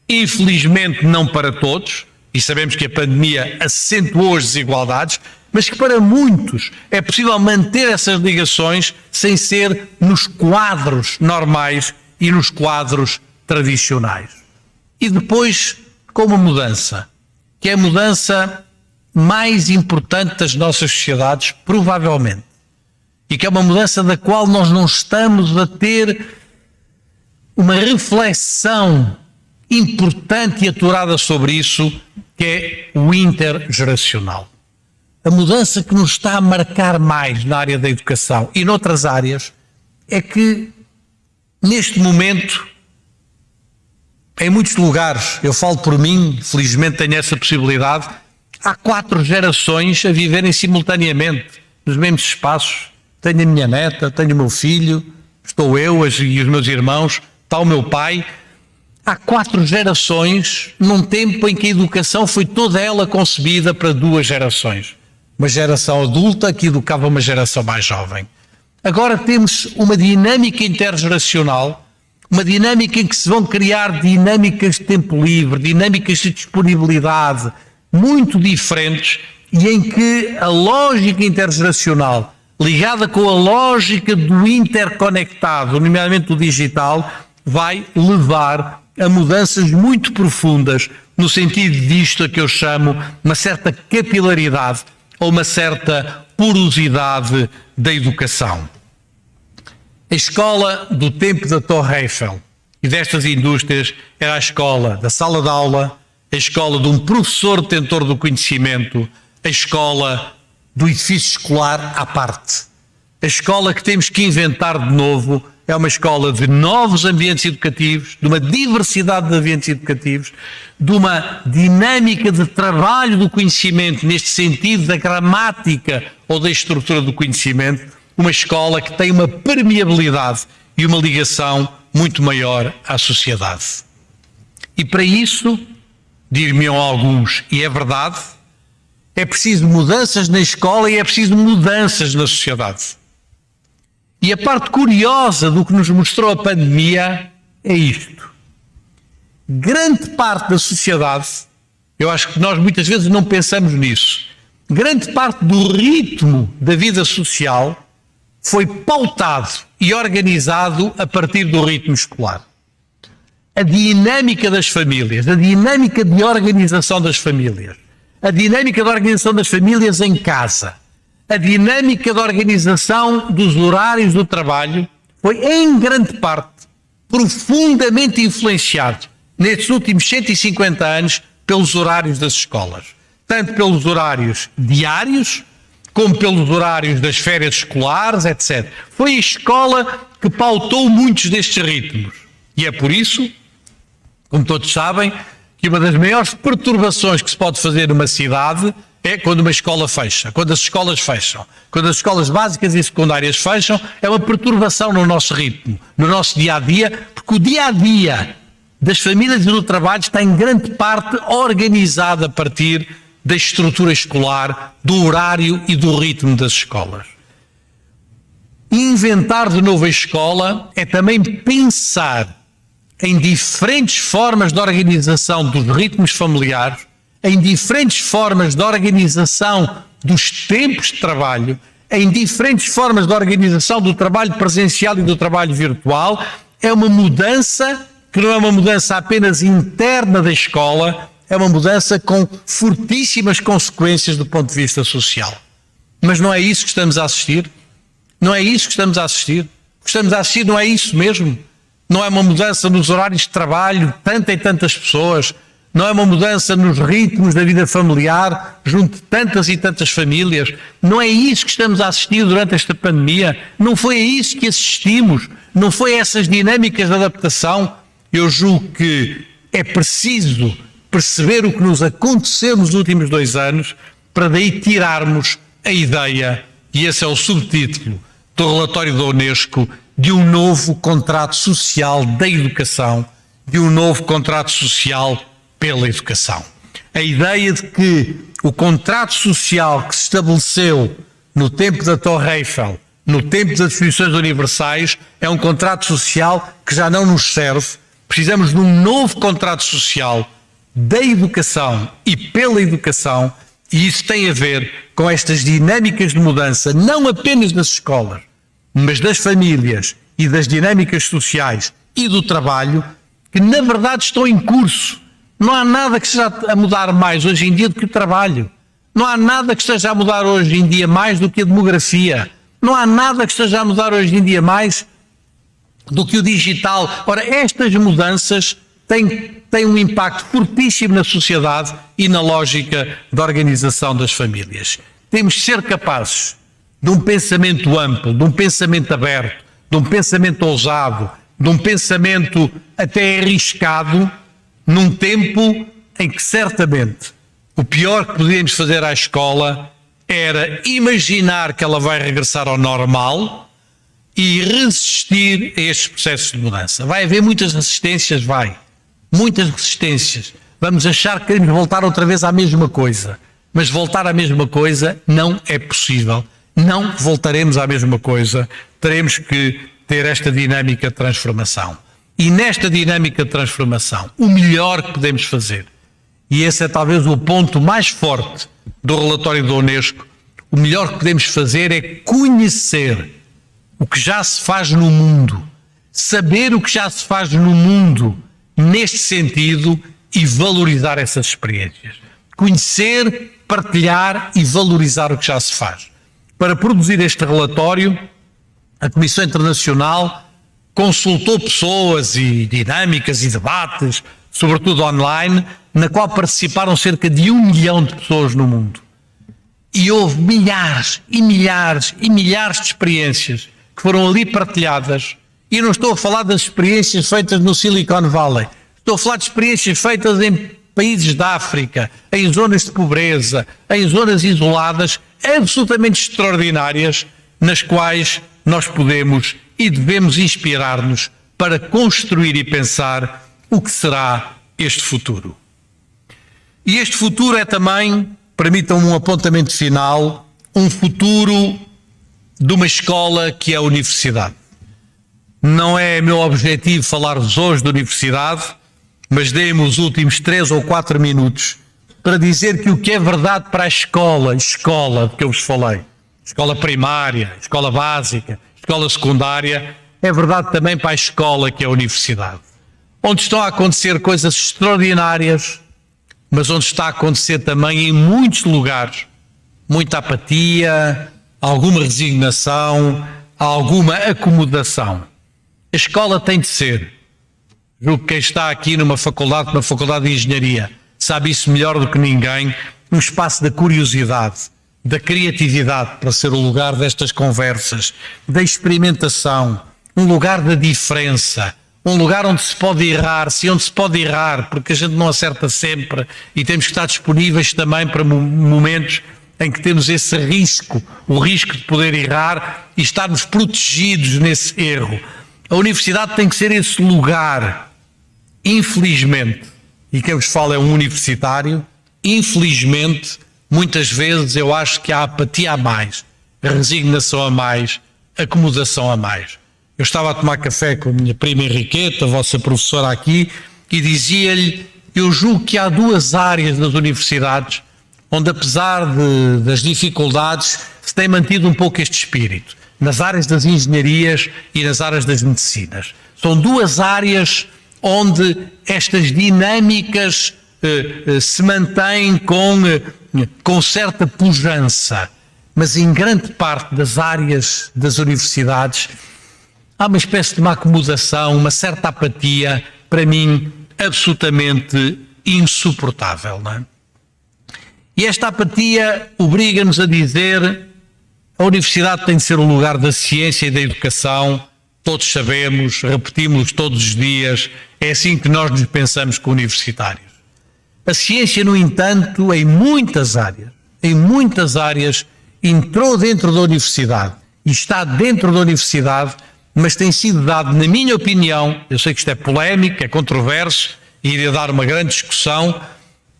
infelizmente não para todos, e sabemos que a pandemia acentuou as desigualdades, mas que para muitos é possível manter essas ligações sem ser nos quadros normais e nos quadros tradicionais. E depois, com uma mudança, que é a mudança mais importante das nossas sociedades, provavelmente, e que é uma mudança da qual nós não estamos a ter uma reflexão importante e aturada sobre isso, que é o intergeracional. A mudança que nos está a marcar mais na área da educação e noutras áreas é que, neste momento, em muitos lugares, eu falo por mim, felizmente tenho essa possibilidade, há 4 gerações a viverem simultaneamente nos mesmos espaços. Tenho a minha neta, tenho o meu filho, estou eu e os meus irmãos, está o meu pai. Há 4 gerações num tempo em que a educação foi toda ela concebida para 2 gerações. Uma geração adulta que educava uma geração mais jovem. Agora temos uma dinâmica intergeracional, uma dinâmica em que se vão criar dinâmicas de tempo livre, dinâmicas de disponibilidade muito diferentes e em que a lógica intergeracional, ligada com a lógica do interconectado, nomeadamente do digital, vai levar a mudanças muito profundas no sentido disto a que eu chamo uma certa capilaridade ou uma certa porosidade da educação. A escola do tempo da Torre Eiffel e destas indústrias era a escola da sala de aula, a escola de um professor detentor do conhecimento, a escola do edifício escolar à parte. A escola que temos que inventar de novo é uma escola de novos ambientes educativos, de uma diversidade de ambientes educativos, de uma dinâmica de trabalho do conhecimento, neste sentido da gramática ou da estrutura do conhecimento, uma escola que tem uma permeabilidade e uma ligação muito maior à sociedade. E para isso, dir-me-ão alguns, e é verdade, é preciso mudanças na escola e é preciso mudanças na sociedade. E a parte curiosa do que nos mostrou a pandemia é isto. Grande parte da sociedade, eu acho que nós muitas vezes não pensamos nisso, grande parte do ritmo da vida social foi pautado e organizado a partir do ritmo escolar. A dinâmica das famílias, a dinâmica de organização das famílias, a dinâmica de organização das famílias em casa, a dinâmica de organização dos horários do trabalho foi, em grande parte, profundamente influenciado nestes últimos 150 anos pelos horários das escolas. Tanto pelos horários diários, como pelos horários das férias escolares, etc. Foi a escola que pautou muitos destes ritmos. E é por isso, como todos sabem, que uma das maiores perturbações que se pode fazer numa cidade é quando uma escola fecha, quando as escolas fecham, quando as escolas básicas e secundárias fecham, é uma perturbação no nosso ritmo, no nosso dia-a-dia, porque o dia-a-dia das famílias e do trabalho está em grande parte organizado a partir da estrutura escolar, do horário e do ritmo das escolas. Inventar de novo a escola é também pensar em diferentes formas de organização dos ritmos familiares, em diferentes formas de organização dos tempos de trabalho, em diferentes formas de organização do trabalho presencial e do trabalho virtual. É uma mudança que não é uma mudança apenas interna da escola, é uma mudança com fortíssimas consequências do ponto de vista social. Mas não é isso que estamos a assistir? Não é isso que estamos a assistir? O que estamos a assistir não é isso mesmo? Não é uma mudança nos horários de trabalho, tanta e tantas pessoas? Não é uma mudança nos ritmos da vida familiar, junto de tantas e tantas famílias? Não é isso que estamos a assistir durante esta pandemia? Não foi a isso que assistimos? Não foi a essas dinâmicas de adaptação? Eu julgo que é preciso perceber o que nos aconteceu nos últimos 2 anos para daí tirarmos a ideia, e esse é o subtítulo do relatório da Unesco, de um novo contrato social da educação, de um novo contrato social pela educação. A ideia de que o contrato social que se estabeleceu no tempo da Torre Eiffel, no tempo das instituições universais, é um contrato social que já não nos serve. Precisamos de um novo contrato social da educação e pela educação, e isso tem a ver com estas dinâmicas de mudança, não apenas das escolas, mas das famílias e das dinâmicas sociais e do trabalho, que na verdade estão em curso. Não há nada que esteja a mudar mais hoje em dia do que o trabalho. Não há nada que esteja a mudar hoje em dia mais do que a demografia. Não há nada que esteja a mudar hoje em dia mais do que o digital. Ora, estas mudanças têm um impacto fortíssimo na sociedade e na lógica da organização das famílias. Temos de ser capazes de um pensamento amplo, de um pensamento aberto, de um pensamento ousado, de um pensamento até arriscado, num tempo em que certamente o pior que podíamos fazer à escola era imaginar que ela vai regressar ao normal e resistir a estes processos de mudança. Vai haver muitas resistências, muitas resistências. Vamos achar que queremos voltar outra vez à mesma coisa, mas voltar à mesma coisa não é possível. Não voltaremos à mesma coisa. Teremos que ter esta dinâmica de transformação. E nesta dinâmica de transformação, o melhor que podemos fazer, e esse é talvez o ponto mais forte do relatório da Unesco, o melhor que podemos fazer é conhecer o que já se faz no mundo, saber o que já se faz no mundo neste sentido e valorizar essas experiências. Conhecer, partilhar e valorizar o que já se faz. Para produzir este relatório, a Comissão Internacional consultou pessoas e dinâmicas e debates, sobretudo online, na qual participaram cerca de 1 milhão de pessoas no mundo. E houve milhares e milhares e milhares de experiências que foram ali partilhadas. E não estou a falar das experiências feitas no Silicon Valley. Estou a falar de experiências feitas em países da África, em zonas de pobreza, em zonas isoladas, absolutamente extraordinárias, nas quais nós podemos e devemos inspirar-nos para construir e pensar o que será este futuro. E este futuro é também, permitam-me um apontamento final, um futuro de uma escola que é a universidade. Não é meu objetivo falar-vos hoje da universidade, mas dei-me os últimos 3 ou 4 minutos para dizer que o que é verdade para a escola que eu vos falei, escola primária, escola básica, escola secundária, é verdade também para a escola que é a universidade. Onde estão a acontecer coisas extraordinárias, mas onde está a acontecer também em muitos lugares muita apatia, alguma resignação, alguma acomodação. A escola tem de ser, julgo que quem está aqui numa faculdade de engenharia, sabe isso melhor do que ninguém, um espaço da curiosidade, da criatividade para ser o lugar destas conversas, da experimentação, um lugar da diferença, um lugar onde se pode errar, onde se pode errar, porque a gente não acerta sempre e temos que estar disponíveis também para momentos em que temos esse risco, o risco de poder errar e estarmos protegidos nesse erro. A universidade tem que ser esse lugar, infelizmente, e quem vos fala é um universitário, infelizmente, muitas vezes eu acho que há apatia a mais, a resignação a mais, a acomodação a mais. Eu estava a tomar café com a minha prima Henriqueta, a vossa professora aqui, e dizia-lhe, eu julgo que há 2 áreas das universidades onde, apesar das dificuldades, se tem mantido um pouco este espírito, nas áreas das engenharias e nas áreas das medicinas. São 2 áreas onde estas dinâmicas se mantêm com certa pujança, mas em grande parte das áreas das universidades há uma espécie de uma acomodação, uma certa apatia, para mim, absolutamente insuportável, não é? E esta apatia obriga-nos a dizer a universidade tem de ser o lugar da ciência e da educação, todos sabemos, repetimos todos os dias, é assim que nós nos pensamos como universitários. A ciência, no entanto, em muitas áreas, entrou dentro da universidade e está dentro da universidade, mas tem sido dado, na minha opinião, eu sei que isto é polémico, é controverso e iria dar uma grande discussão,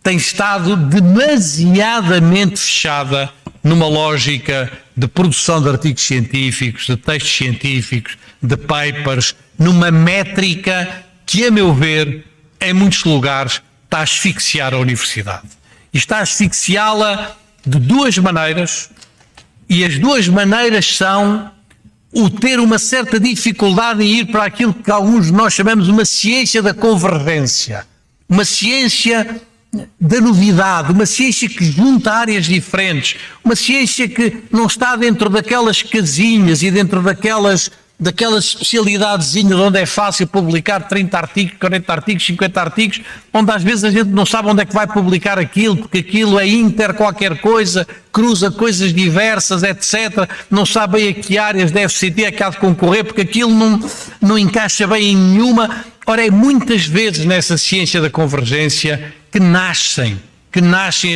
tem estado demasiadamente fechada numa lógica de produção de artigos científicos, de textos científicos, de papers, numa métrica que, a meu ver, em muitos lugares está a asfixiar a universidade. E está a asfixiá-la de duas maneiras, e as duas maneiras são o ter uma certa dificuldade em ir para aquilo que alguns de nós chamamos uma ciência da convergência, uma ciência da novidade, uma ciência que junta áreas diferentes, uma ciência que não está dentro daquelas casinhas e dentro daquelas especialidadezinhas onde é fácil publicar 30 artigos, 40 artigos, 50 artigos, onde às vezes a gente não sabe onde é que vai publicar aquilo, porque aquilo é inter qualquer coisa, cruza coisas diversas, etc. Não sabe bem a que áreas deve ser, é que há de concorrer, porque aquilo não encaixa bem em nenhuma. Ora, é muitas vezes nessa ciência da convergência que nascem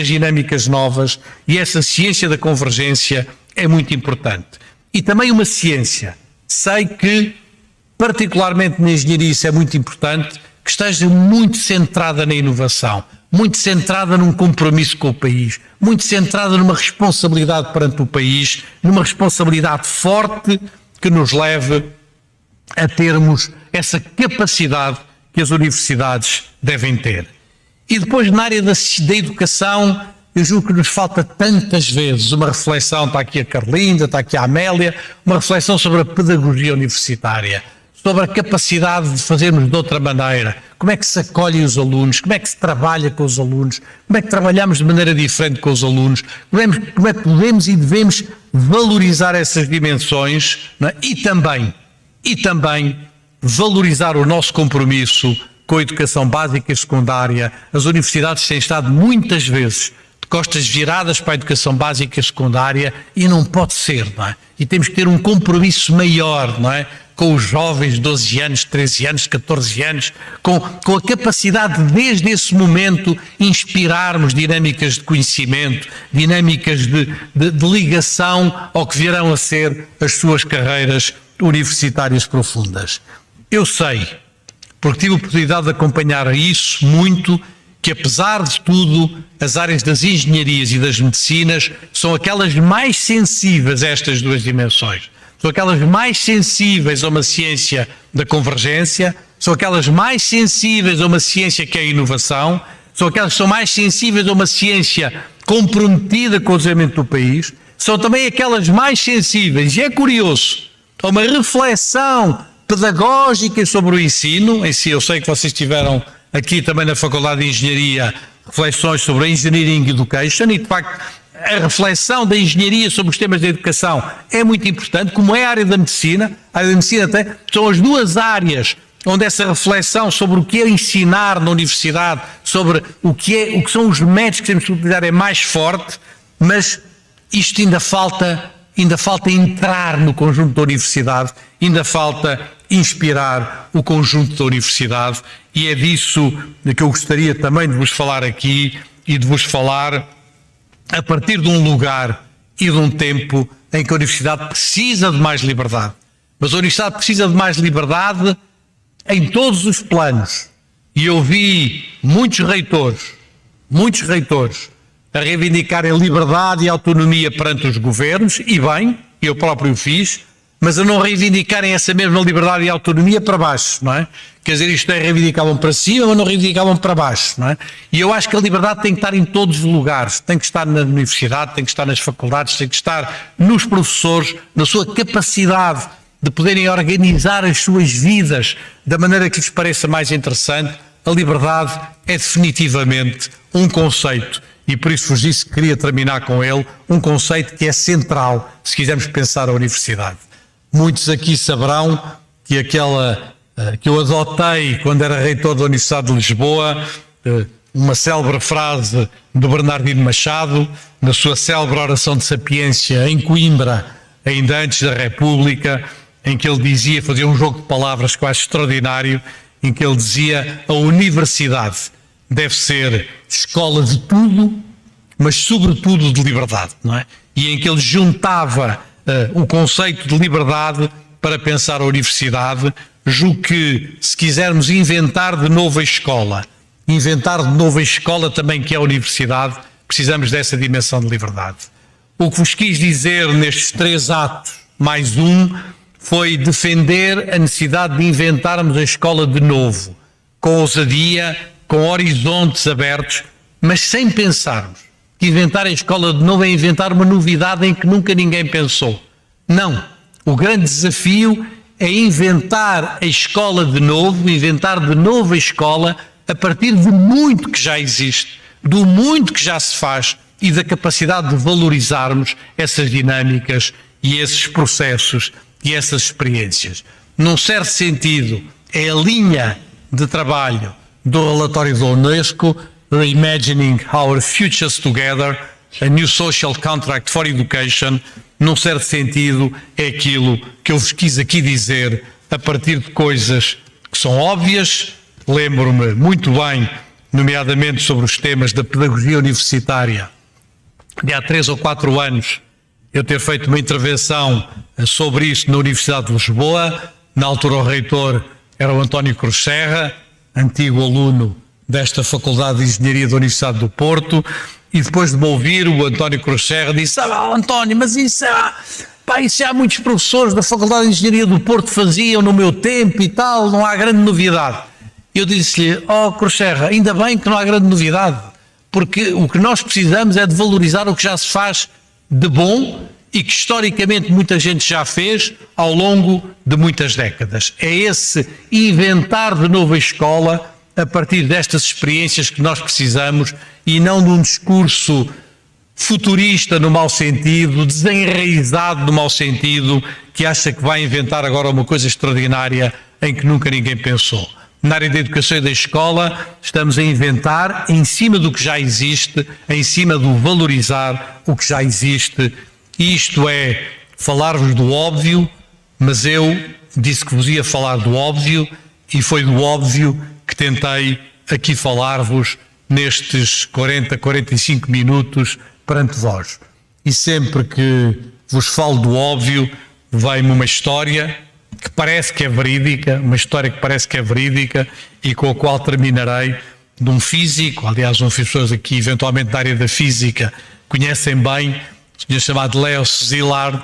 as dinâmicas novas, e essa ciência da convergência é muito importante. E também uma ciência, sei que, particularmente na engenharia, isso é muito importante, que esteja muito centrada na inovação, muito centrada num compromisso com o país, muito centrada numa responsabilidade perante o país, numa responsabilidade forte que nos leve a termos essa capacidade que as universidades devem ter. E depois, na área da educação, eu julgo que nos falta tantas vezes uma reflexão, está aqui a Carlinda, está aqui a Amélia, uma reflexão sobre a pedagogia universitária, sobre a capacidade de fazermos de outra maneira, como é que se acolhem os alunos, como é que se trabalha com os alunos, como é que trabalhamos de maneira diferente com os alunos, como é que podemos e devemos valorizar essas dimensões, não é? E também valorizar o nosso compromisso com a educação básica e secundária. As universidades têm estado muitas vezes de costas viradas para a educação básica e secundária, e não pode ser, não é? E temos que ter um compromisso maior, não é? Com os jovens de 12 anos, 13 anos, 14 anos, com a capacidade de, desde esse momento, inspirarmos dinâmicas de conhecimento, dinâmicas de ligação ao que virão a ser as suas carreiras universitárias profundas. Eu sei, porque tive a oportunidade de acompanhar isso muito, que apesar de tudo, as áreas das engenharias e das medicinas são aquelas mais sensíveis a estas duas dimensões. São aquelas mais sensíveis a uma ciência da convergência, são aquelas mais sensíveis a uma ciência que é a inovação, são aquelas que são mais sensíveis a uma ciência comprometida com o desenvolvimento do país, são também aquelas mais sensíveis, e é curioso, a uma reflexão pedagógica sobre o ensino em si. Eu sei que vocês tiveram aqui também na Faculdade de Engenharia reflexões sobre a Engineering Education, e de facto a reflexão da engenharia sobre os temas da educação é muito importante, como é a área da medicina. A área da medicina são as duas áreas onde essa reflexão sobre o que é ensinar na universidade, sobre o que são os métodos que temos que utilizar é mais forte, mas isto ainda falta entrar no conjunto da universidade, ainda falta inspirar o conjunto da universidade, e é disso que eu gostaria também de vos falar aqui, e de vos falar a partir de um lugar e de um tempo em que a universidade precisa de mais liberdade. Mas a universidade precisa de mais liberdade em todos os planos. E eu vi muitos reitores a reivindicarem liberdade e autonomia perante os governos, e bem, eu próprio fiz, mas a não reivindicarem essa mesma liberdade e autonomia para baixo, não é? Quer dizer, isto é, reivindicavam para cima, mas não reivindicavam para baixo, não é? E eu acho que a liberdade tem que estar em todos os lugares, tem que estar na universidade, tem que estar nas faculdades, tem que estar nos professores, na sua capacidade de poderem organizar as suas vidas da maneira que lhes pareça mais interessante. A liberdade é definitivamente um conceito, e por isso vos disse que queria terminar com ele, um conceito que é central se quisermos pensar a universidade. Muitos aqui saberão que aquela que eu adotei quando era reitor da Universidade de Lisboa, uma célebre frase do Bernardino Machado, na sua célebre oração de sapiência em Coimbra, ainda antes da República, em que ele dizia, fazia um jogo de palavras que eu acho extraordinário, em que ele dizia: a universidade deve ser escola de tudo, mas sobretudo de liberdade, não é? E em que ele juntava o conceito de liberdade para pensar a universidade. Julgo que, se quisermos inventar de novo a escola também que é a universidade, precisamos dessa dimensão de liberdade. O que vos quis dizer nestes 3 atos, mais um, foi defender a necessidade de inventarmos a escola de novo, com ousadia, com horizontes abertos, mas sem pensarmos que inventar a escola de novo é inventar uma novidade em que nunca ninguém pensou. Não. O grande desafio é inventar a escola de novo, inventar de novo a escola a partir de muito que já existe, do muito que já se faz e da capacidade de valorizarmos essas dinâmicas e esses processos e essas experiências. Num certo sentido, é a linha de trabalho do relatório da Unesco, Reimagining Our Futures Together, a New Social Contract for Education. Num certo sentido, é aquilo que eu vos quis aqui dizer a partir de coisas que são óbvias. Lembro-me muito bem, nomeadamente sobre os temas da pedagogia universitária, de há 3 ou 4 anos, eu ter feito uma intervenção sobre isso na Universidade de Lisboa. Na altura o reitor era o António Cruz Serra, antigo aluno desta Faculdade de Engenharia da Universidade do Porto, e depois de me ouvir, o António Cruz Serra disse: António, mas isso há muitos professores da Faculdade de Engenharia do Porto faziam no meu tempo e tal, não há grande novidade. Eu disse-lhe: Cruz Serra, ainda bem que não há grande novidade, porque o que nós precisamos é de valorizar o que já se faz de bom e que historicamente muita gente já fez ao longo de muitas décadas. É esse inventar de novo a escola a partir destas experiências que nós precisamos, e não de um discurso futurista no mau sentido, desenraizado no mau sentido, que acha que vai inventar agora uma coisa extraordinária em que nunca ninguém pensou. Na área da educação e da escola, estamos a inventar em cima do que já existe, em cima do valorizar o que já existe. Isto é falar-vos do óbvio, mas eu disse que vos ia falar do óbvio, e foi do óbvio que tentei aqui falar-vos nestes 40, 45 minutos perante vós. E sempre que vos falo do óbvio, vem-me uma história que parece que é verídica, e com a qual terminarei, de um físico. Aliás, as pessoas aqui, eventualmente da área da física, conhecem bem, um senhor chamado Leo Szilard,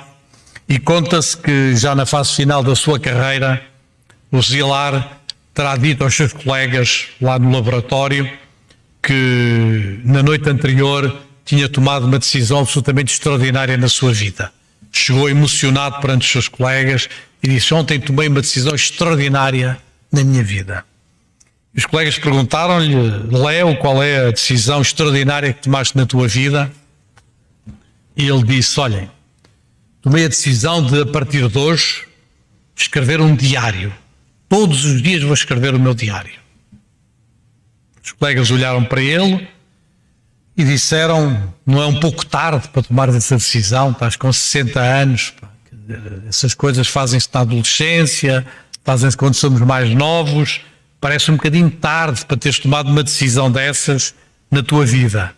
e conta-se que já na fase final da sua carreira, o Szilard terá dito aos seus colegas lá no laboratório que na noite anterior tinha tomado uma decisão absolutamente extraordinária na sua vida. Chegou emocionado perante os seus colegas e disse: ontem tomei uma decisão extraordinária na minha vida. E os colegas perguntaram-lhe: Leo, qual é a decisão extraordinária que tomaste na tua vida? E ele disse: olhem, tomei a decisão de, a partir de hoje, escrever um diário. Todos os dias vou escrever o meu diário. Os colegas olharam para ele e disseram: não é um pouco tarde para tomar essa decisão? Estás com 60 anos, pá. Essas coisas fazem-se na adolescência, fazem-se quando somos mais novos. Parece um bocadinho tarde para teres tomado uma decisão dessas na tua vida.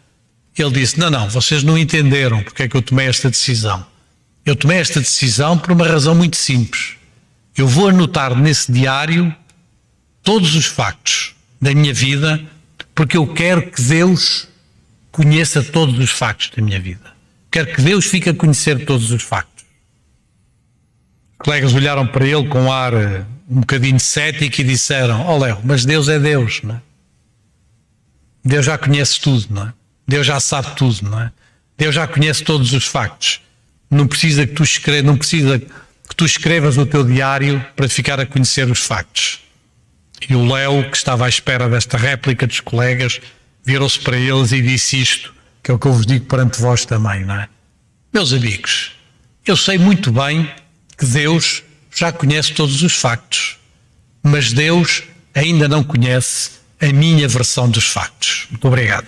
Ele disse: não, vocês não entenderam porque é que eu tomei esta decisão. Eu tomei esta decisão por uma razão muito simples. Eu vou anotar nesse diário todos os factos da minha vida, porque eu quero que Deus conheça todos os factos da minha vida. Quero que Deus fique a conhecer todos os factos. Os colegas olharam para ele com um ar um bocadinho cético e disseram: Léo, mas Deus é Deus, não é? Deus já conhece tudo, não é? Deus já sabe tudo, não é? Deus já conhece todos os factos. Não precisa que tu escrevas o teu diário para ficar a conhecer os factos. E o Léo, que estava à espera desta réplica dos colegas, virou-se para eles e disse isto, que é o que eu vos digo perante vós também, não é? Meus amigos, eu sei muito bem que Deus já conhece todos os factos, mas Deus ainda não conhece a minha versão dos factos. Muito obrigado.